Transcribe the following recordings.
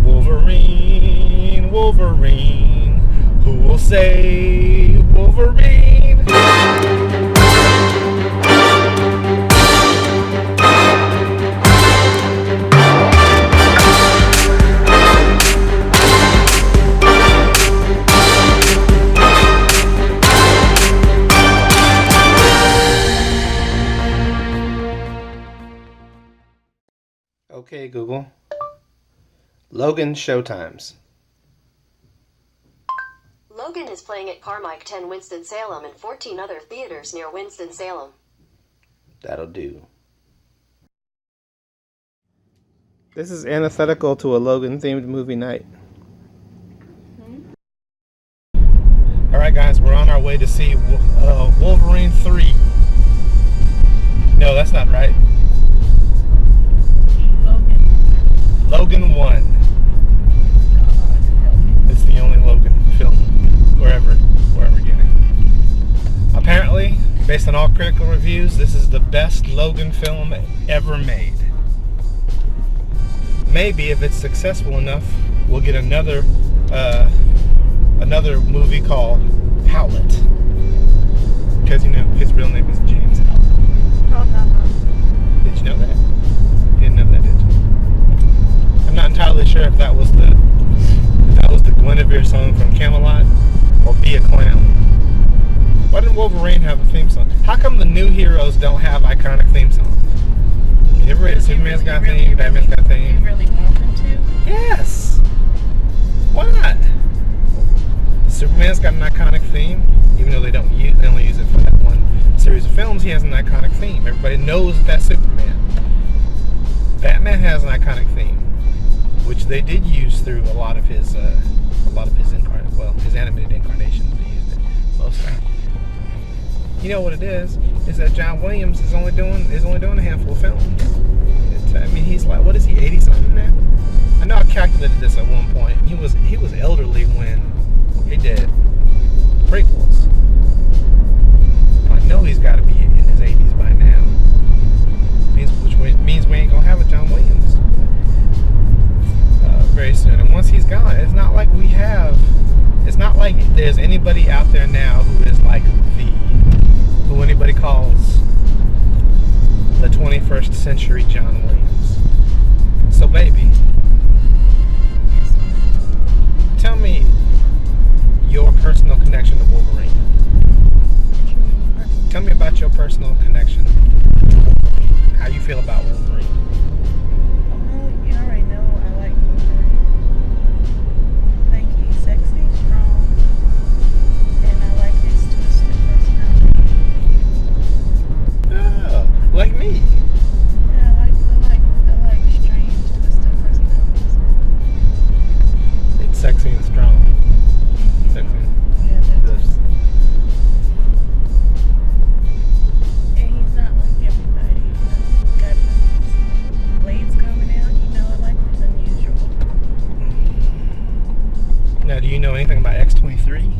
Wolverine, Wolverine, who will save Wolverine? Okay, Google. Logan showtimes. Logan is playing at Carmike 10 Winston-Salem and 14 other theaters near Winston-Salem. That'll do. This is antithetical to a Logan-themed movie night. Alright guys, we're on our way to see Wolverine 3. No, that's not right. Logan 1. It's the only Logan film wherever getting. Apparently, based on all critical reviews, this is the best Logan film ever made. Maybe if it's successful enough, we'll get another movie called Howlett. Because you know his real name is James Howlett. Did you know that? You didn't know that, did you? I'm not entirely sure if that was the Guinevere song from Camelot or Be a Clown. Why didn't Wolverine have a theme song? How come the new heroes don't have iconic theme songs? You ever read Superman's got a theme, Batman's got a theme? You really want them to? Yes. Why not? Superman's got an iconic theme, even though they only use it for that one series of films. He has an iconic theme. Everybody knows that's Superman. Batman has an iconic theme, which they did use through a lot of his animated incarnations. They used it most of the time. You know what it is that John Williams is only doing a handful of films. He's like, what is he, 80 something now? I know I calculated this at one point. He was elderly when he did prequels. I know he's got to be in his 80s by now. Which means we ain't gonna have a John Williams very soon. And once he's gone, it's not like there's anybody out there now who is like who anybody calls the 21st century John Williams. So baby, tell me your personal connection to Wolverine. Tell me about your personal connection to Wolverine. How you feel about Wolverine. You already know I like Wolverine. I think he's sexy, strong, and I like his twisted personality. Oh, like me. Yeah, I like strange, twisted personalities. It's sexy and strong. Sexy. Yeah, that's and he's not like everybody. Got the blades coming out. I like his unusual. Now, do you know anything about X-23?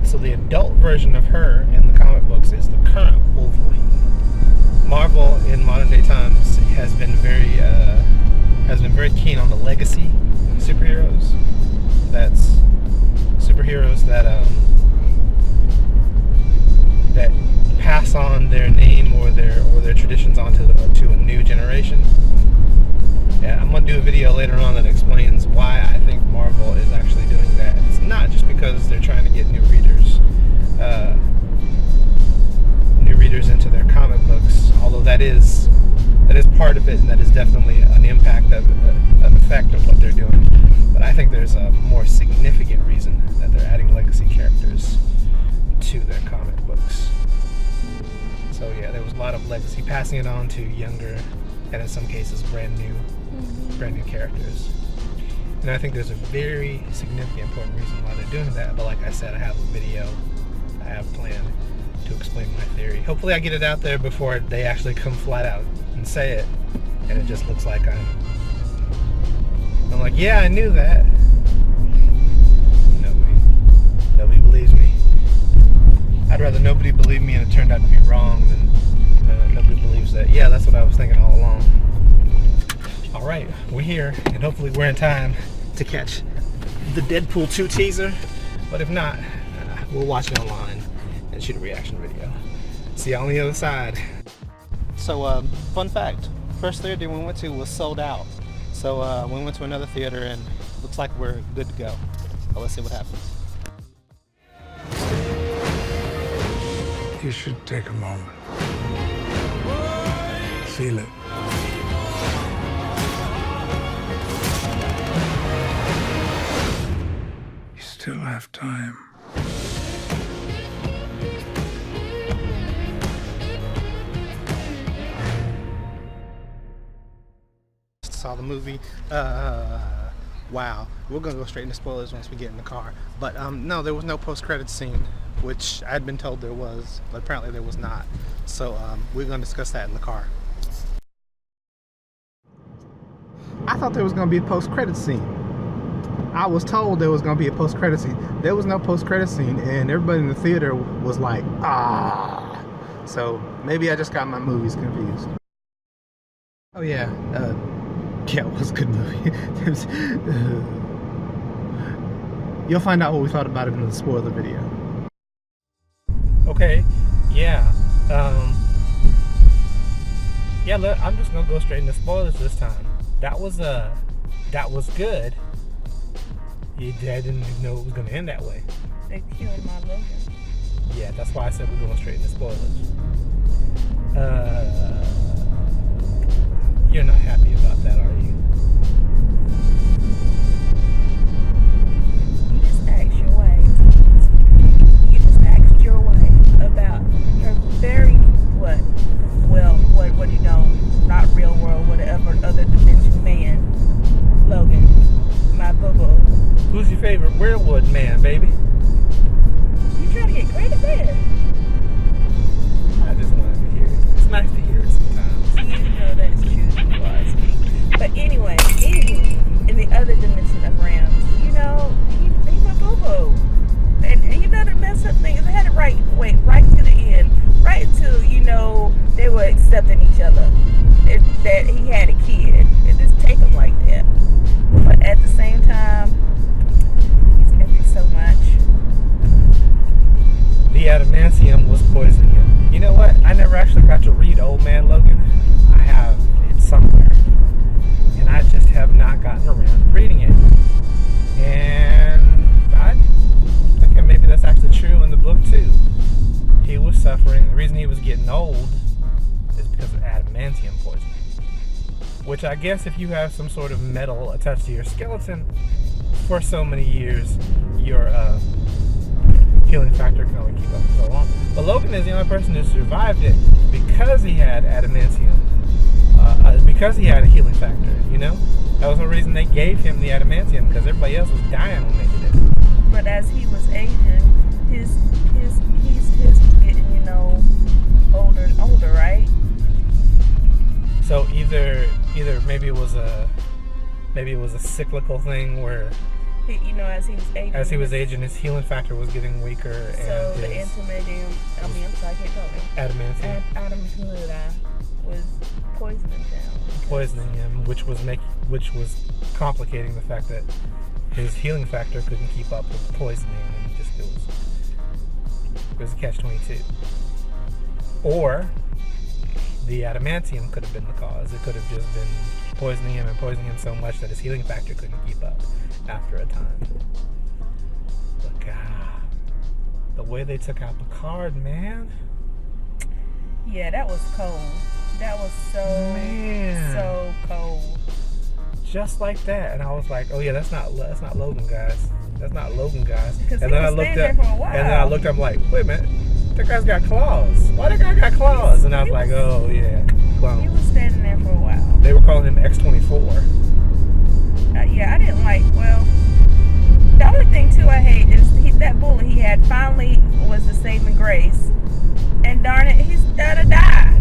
So the adult version of her in the comic books is the current Wolverine. Marvel in modern day times has been very keen on the legacy superheroes. That's superheroes that pass on their name or their traditions onto to a new generation. Yeah, I'm gonna do a video later on that explains why I think Marvel is actually doing that. It's not just because they're trying to get new readers into their comic books, although that is part of it, and that is definitely an impact an effect of what they're doing. But I think there's a more significant reason that they're adding legacy characters to their comic books. So yeah, there was a lot of legacy, passing it on to younger, and in some cases brand new characters. And I think there's a very significant, important reason why they're doing that. But like I said, I have a video I have planned to explain my theory. Hopefully I get it out there before they actually come flat out and say it, and it just looks like I'm like, yeah, I knew that. believes me. I'd rather nobody believe me and it turned out to be wrong than nobody believes that. Yeah, that's what I was thinking all along. All right, we're here, and hopefully we're in time to catch the Deadpool 2 teaser. But if not, we'll watch it online and shoot a reaction video. See you on the other side. So, fun fact, first theater we went to was sold out. So we went to another theater and looks like we're good to go. Well, let's see what happens. You should take a moment. Feel it. You still have time. Saw the movie. Wow. We're gonna go straight into spoilers once we get in the car. But no, there was no post-credits scene, which I'd been told there was, but apparently there was not. So we're gonna discuss that in the car. I thought there was gonna be a post-credits scene. I was told there was gonna be a post-credits scene. There was no post-credits scene, and everybody in the theater was like, ah. So maybe I just got my movies confused. Oh yeah, yeah, it was a good movie. You'll find out what we thought about it in the spoiler video. Okay, yeah. Yeah, look, I'm just gonna go straight into spoilers this time. That was good. I didn't know it was gonna end that way. They killed my Logan. Yeah, that's why I said we're going straight into spoilers. You're not happy about that, are you? You just asked your wife. You just asked your wife about her very what you know, not real world, whatever other dimension man, Logan, my boo-boo. Who's your favorite werewood man, baby? You trying to get credit there? I just wanted to hear it. It's nice to hear it sometimes. You know that's true. You are speaking. But anyway, in the other dimension of realms, you know, he's my boo-boo. And you know the messed up thing is I had to right to the end. Right until, you know, they were accepting each other. That he had a kid. It just take him like that. But at the same time, he's been through so much. The adamantium was poisoning him. You know what? I never actually got to read Old Man Logan. I have it somewhere. And I just have not gotten around to reading it. And I think maybe that's actually true in the book too. He was suffering. The reason he was getting old is because of adamantium poisoning. Which I guess if you have some sort of metal attached to your skeleton for so many years, your healing factor can only keep up for so long. But Logan is the only person who survived it because he had adamantium. Because he had a healing factor, you know? That was the reason they gave him the adamantium, because everybody else was dying when they did it. But as he was aging, he's getting, you know, older and older, right? So either maybe it was a cyclical thing where You know, as he was aging, his healing factor was getting weaker, so and the adamantium, I'm sorry, I can't talk now. adamantium was poisoning him, which was complicating the fact that his healing factor couldn't keep up with the poisoning, and it was a catch-22. Or the adamantium could have been the cause. It could have just been poisoning him so much that his healing factor couldn't keep up after a time. But God, the way they took out Picard, man. Yeah, that was cold. That was so cold. Just like that, and I was like, "Oh yeah, that's not Logan, guys. That's not Logan, guys." And then I looked up, I'm like, "Wait a minute, that guy's got claws. Why that guy got claws?" And I was like, "Oh yeah, clone." He was standing there for a while. They were calling him X-24. Yeah, I didn't like. Well, the only thing too I hate is that bullet he had finally was the saving grace, and darn it, he's gotta die.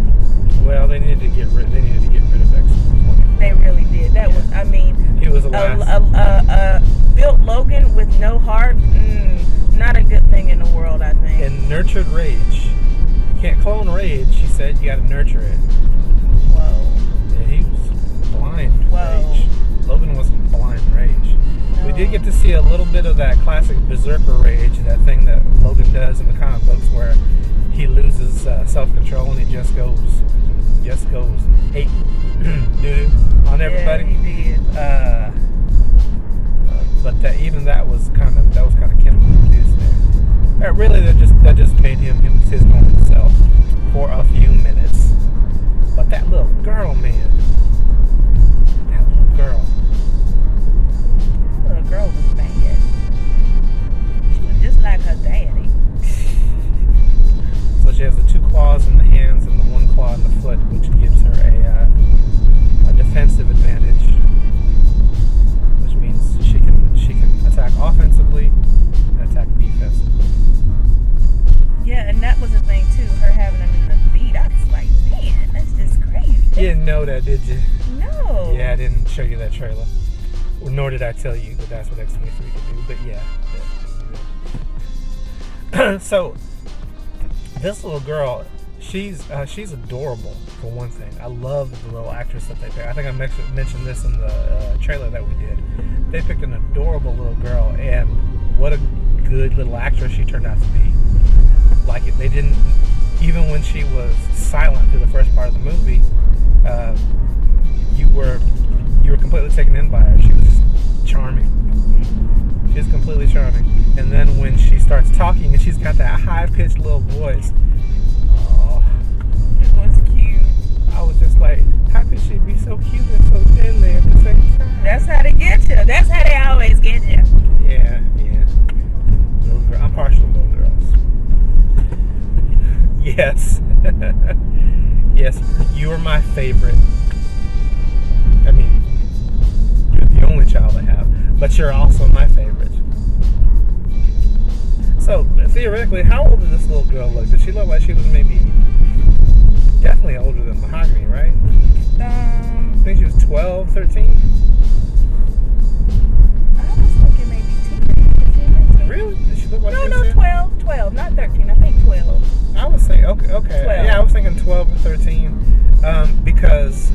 Well, they needed to get rid of X-24. They really did. That was, I mean, he was the last. Built Logan with no heart. Not a good thing nurtured rage. You can't clone rage, she said. You gotta nurture it. Whoa. Yeah, he was blind Whoa. rage. Logan wasn't blind rage. We No. did get to see a little bit of that classic berserker rage, that thing that Logan does in the comic books where he loses self-control and he just goes ape doo on everybody. Yeah, he did. But that was kind of chemically induced there. Really, that just made him his normal self for a few minutes. But that little girl, man, that little girl. That little girl was bad. She was just like her daddy. So she has the 2 claws in the hands and the 1 claw in the foot, which gives her a defensive advantage, which means she can attack offensively and attack defensively. Yeah, and that was the thing too. Her having them in the feet. I was like, man, that's just crazy. You didn't know that, did you? No. Yeah, I didn't show you that trailer. Well, nor did I tell you that that's what X-23 could do. But yeah. So this little girl, she's adorable for one thing. I love the little actress that they picked. I think I mentioned this in the trailer that we did. They picked an adorable little girl, and what a good little actress she turned out to be. Like, they didn't, even when she was silent through the first part of the movie, you were completely taken in by her. She was charming. She was completely charming. And then when she starts talking and she's got that high-pitched little voice, oh, It was cute. I was just like, how could she be so cute and so deadly at the same time? That's how they get you. That's how they always get you. Yeah. Little girl. I'm partial to little girls. Yes. Yes, you are my favorite. I mean, you're the only child I have, but you're also my favorite. So, theoretically, how old did this little girl look? Did she look like she was maybe definitely older than Mahogany, right? I think she was 12, 13. I was thinking maybe 10. Really? Did she look like she was No, 10? 12, not 13. I think 12. I would say, okay. 12. Yeah, I was thinking 12 or 13. Because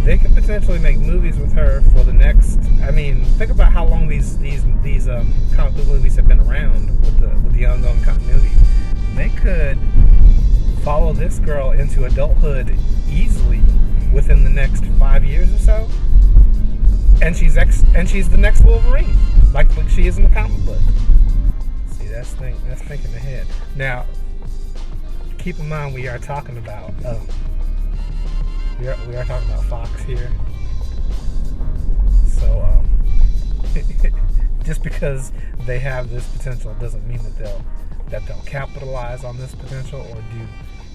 they could potentially make movies with her for the next. I mean, think about how long these comic book movies have been around with the ongoing continuity. They could follow this girl into adulthood easily within the next 5 years or so, and she's the next Wolverine, like she is in the comic book. See, that's thinking ahead. Now, keep in mind we are talking about. We are talking about Fox here. So, just because they have this potential doesn't mean that they'll capitalize on this potential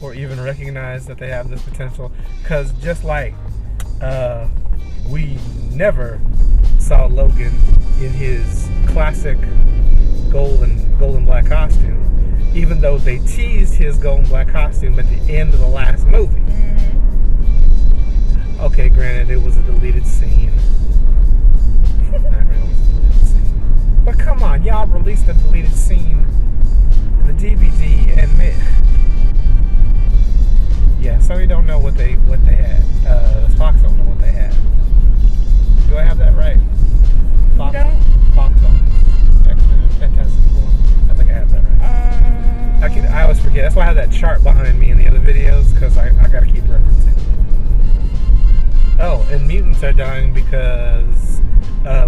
or even recognize that they have this potential. Because just like we never saw Logan in his classic gold and black costume, even though they teased his gold and black costume at the end of the last movie. Okay, granted, it was a deleted scene. But come on, y'all released a deleted scene in the DVD, and yeah, Sony don't know what they had. Fox don't know what they had. Do I have that right? Fox on X-Men and Fantastic Four. I think I have that right. I always forget. That's why I have that chart behind me in the other videos, because I gotta keep referencing. Oh, and mutants are dying because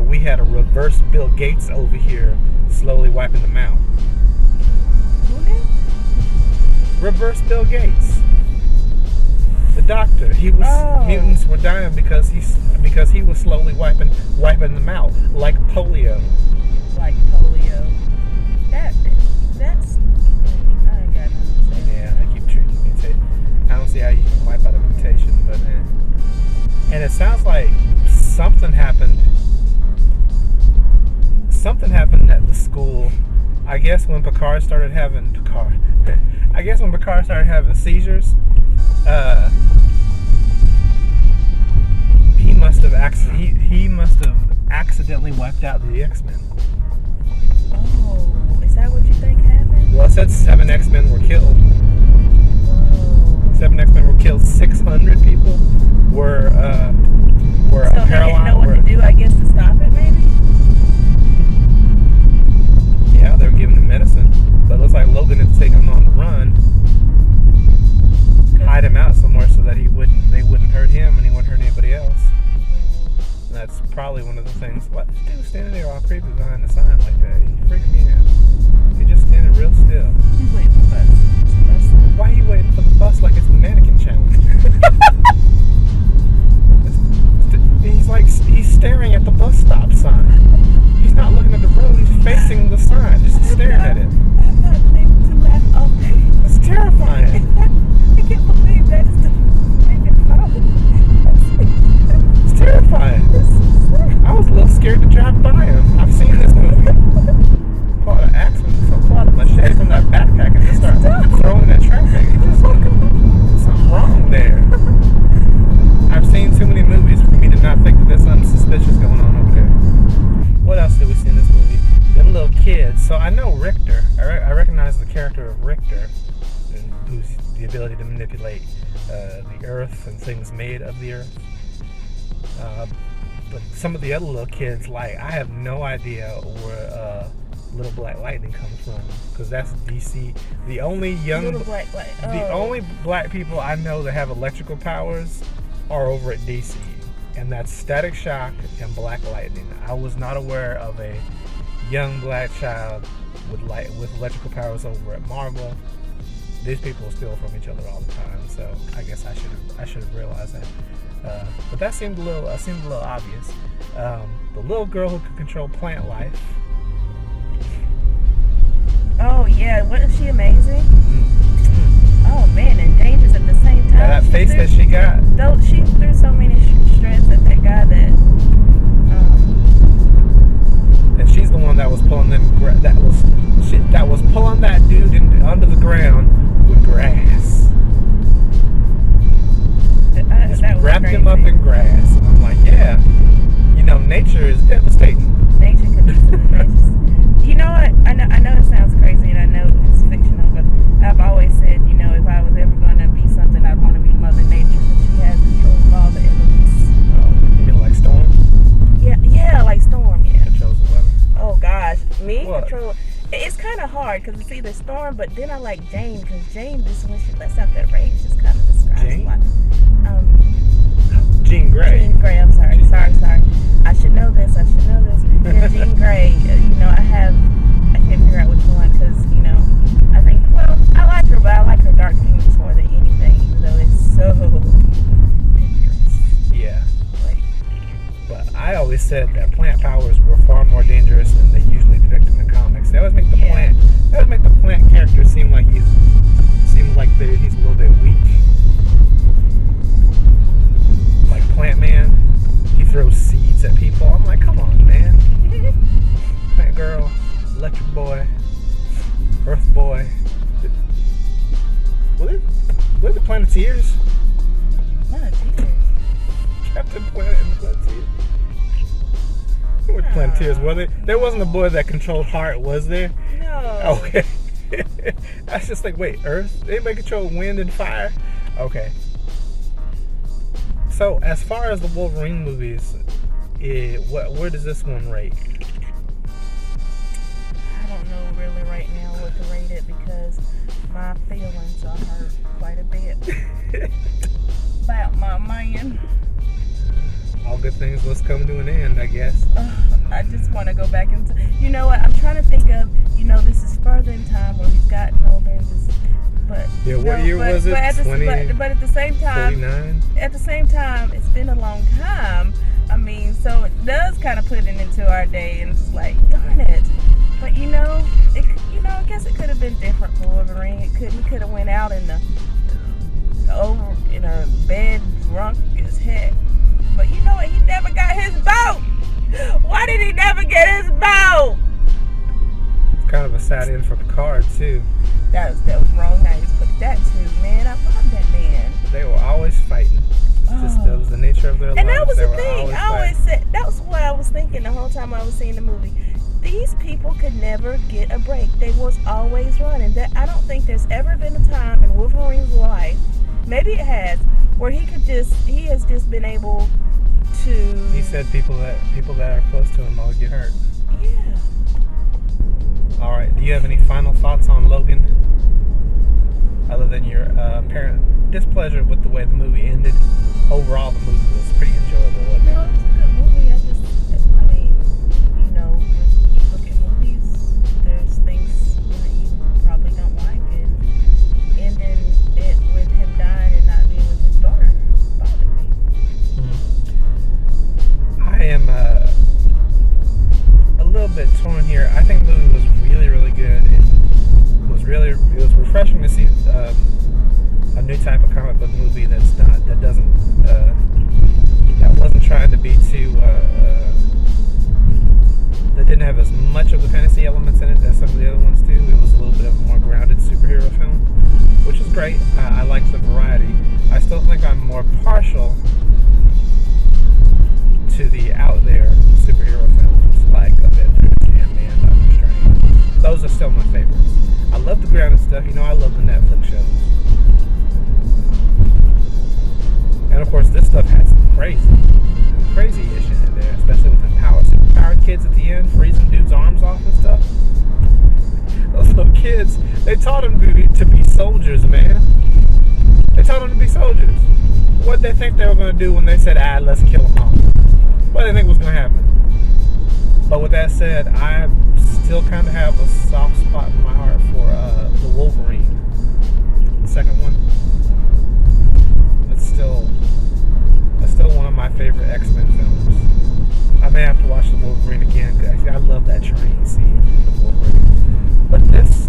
we had a reverse Bill Gates over here slowly wiping them out. Who did? Reverse Bill Gates. The doctor. Mutants were dying because he was slowly wiping them out, like polio. Like polio. That's I ain't got nothing to say. Yeah, they keep treating mutation. I don't see how you can wipe out a mutation, but and it sounds like something happened at the school. I guess when Picard started having seizures, he must have accidentally wiped out the X-Men. Oh, is that what you think happened? Well, it said 7 X-Men were killed. 7 X-Men were killed. 600 people were So they didn't know what to do, I guess, to stop it, maybe? Yeah, they were giving him medicine. But it looks like Logan had taken him on the run. Hide him out somewhere so that they wouldn't hurt him and he wouldn't hurt anybody else. And that's probably one of the things. What this dude standing there all creepy behind the sign like that? He freaked me out. He just standing real still. He's waiting for the bus. Why are you waiting for the bus like it's a mannequin challenge? He's staring at the bus stop sign. He's not looking at the road. He's facing the sign, just staring at it. I'm not able to laugh all day. That's terrifying. I can't believe that is the freaking problem. It's terrifying. I was a little scared to drive by him. I've seen this movie. Caught an accident, so I pulled out my shade from that backpack and just started throwing that traffic. There's something wrong there. I've seen too many movies for me to not think that there's something suspicious going on over there. What else did we see in this movie? Them little kids. So I know Richter. I recognize the character of Richter, who's the ability to manipulate the earth and things made of the earth. But some of the other little kids, like, I have no idea where Little Black Lightning comes from, because that's DC. The only the only black people I know that have electrical powers are over at DC, and that's Static Shock and Black Lightning. I was not aware of a young black child with electrical powers over at Marvel. These people steal from each other all the time, so I guess I should have realized that. But that seemed a little obvious. The little girl who could control plant life. Oh yeah, wasn't she amazing? Mm-hmm. Oh man, and dangerous at the same time. Yeah, that face that she got. Though she threw so many strands at that guy that. And she's the one that was pulling that was pulling that dude under the ground with grass. That wrapped him up in grass. And I'm like, yeah, nature is devastating. Nature can be some dangerous. You know what? I know it sounds crazy, and I know it's fictional, but I've always said, if I was ever going to be something, I'd want to be Mother Nature, because she has control of all the elements. Oh, you mean like Storm? Yeah, like Storm, yeah. Controls the weather. Oh gosh, What? control. It's kind of hard because it's either Storm, but then I like Jane, because Jane, just when she lets out that rage, just kind of describes Jane? what. Jean Grey. Jean Grey. I'm sorry. I should know this. Yeah, Jean Grey. I can't figure out which one, because I think, well, I like her, but I like her dark themes more than anything, even though it's so dangerous. Yeah. Like, But I always said that plant powers were far more dangerous than they usually depict in the comics. They always make the plant character seem like he's a little bit weak. Like Plant Man, he throws seeds at people. I'm like, come on, man. Plant Girl, Electric Boy, Earth Boy. Were the Planeteers? Planeteers. Captain Planet and the Planeteers. What Planeteers were they? There wasn't a boy that controlled Heart, was there? No. Okay. I was just like, wait, Earth? Anybody control wind and fire? Okay. So, as far as the Wolverine movies, where does this one rate? I don't know really right now what to rate it, because my feelings are hurt quite a bit about my man. All good things must come to an end, I guess. I just want to go back into. You know what? I'm trying to think of. This is further in time where he's gotten older and just. But yeah, what year was it? But at the same time, 49? At the same time, it's been a long time. I mean, so it does kind of put it into our day, and it's like, darn it. But I guess it could have been different for Wolverine. He could have went out in a bed drunk as heck. But you know what? He never got his boat. Why did he never get his boat? It's kind of a sad end for Picard too. That was wrong. Now you put that too, man. I love that man. They were always fighting. That was the nature of their lives. And that was they the thing. I always said, that was what I was thinking the whole time I was seeing the movie. these people could never get a break. They was always running. That I don't think there's ever been a time in Wolverine's life, maybe it has, where he has just been able to. He said people that are close to him always get hurt. Yeah. All right. Do you have any final thoughts on Logan, other than your apparent displeasure with the way the movie ended? Overall, the movie was pretty enjoyable, wasn't it? No, it was a good movie. I mean, you know, when you look at movies, there's things that you probably don't like, and ending it with him dying and not being with his daughter bothered me. I am a little bit torn here. I think the movie was really, really good. It was refreshing to see a new type of comic book movie that wasn't trying to be too that didn't have as much of the fantasy elements in it as some of the other ones do. It was a little bit of a more grounded superhero film, which is great. I liked the variety. I still think I'm more partial to the out there superhero films like Avengers, Ant-Man, Doctor Strange. Those are still my favorites. I love the grounded stuff. You know, I love the Netflix shows. And of course, this stuff had some crazy-ish in it there, especially with the superpowered kids at the end, freezing dudes' arms off and stuff. Those little kids, they taught them to be soldiers, man. They taught them to be soldiers. What did they think they were going to do when they said, let's kill them all? What did they think was going to happen? But with that said, I still kind of have a soft spot in my heart for the Wolverine, the second one. That's still one of my favorite X-Men films. I may have to watch the Wolverine again because I love that train scene in the Wolverine. But this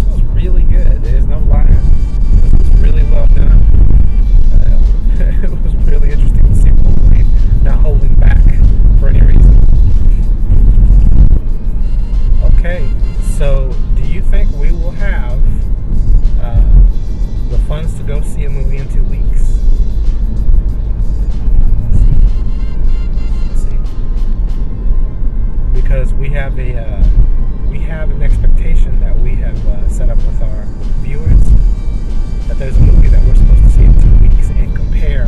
was really good. There's no lying. This was really well done. It was really interesting to see Wolverine not holding back for any reason. Okay, so do you think we will have the funds to go see a movie in 2 weeks? Let's see. Because we have an expectation that we have set up with our viewers that there's a movie that we're supposed to see in 2 weeks and compare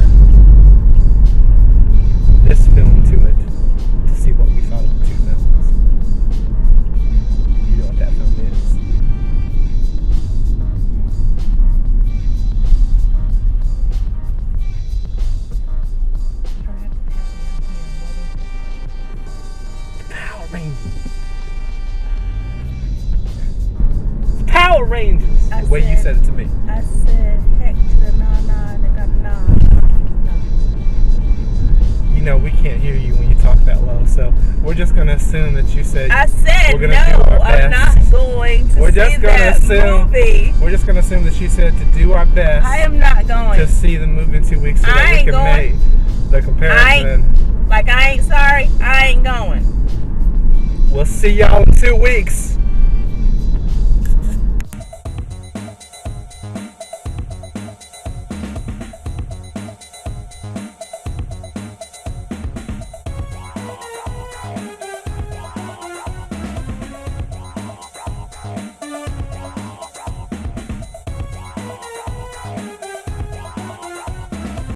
this film to it to see what we thought of the two films. You know what that film is? Power Rangers. Power Rangers. The way you said it to me. I said, heck to the nah, they got nah. You know, we can't hear you when you talk that low, so we're just going to assume that you said I said we're no, gonna do our I'm best. not going to see that movie. We're just going to assume that she said to do our best. I am not going to see the movie in 2 weeks so that we can make the comparison. I ain't sorry, I ain't going. We'll see y'all in 2 weeks.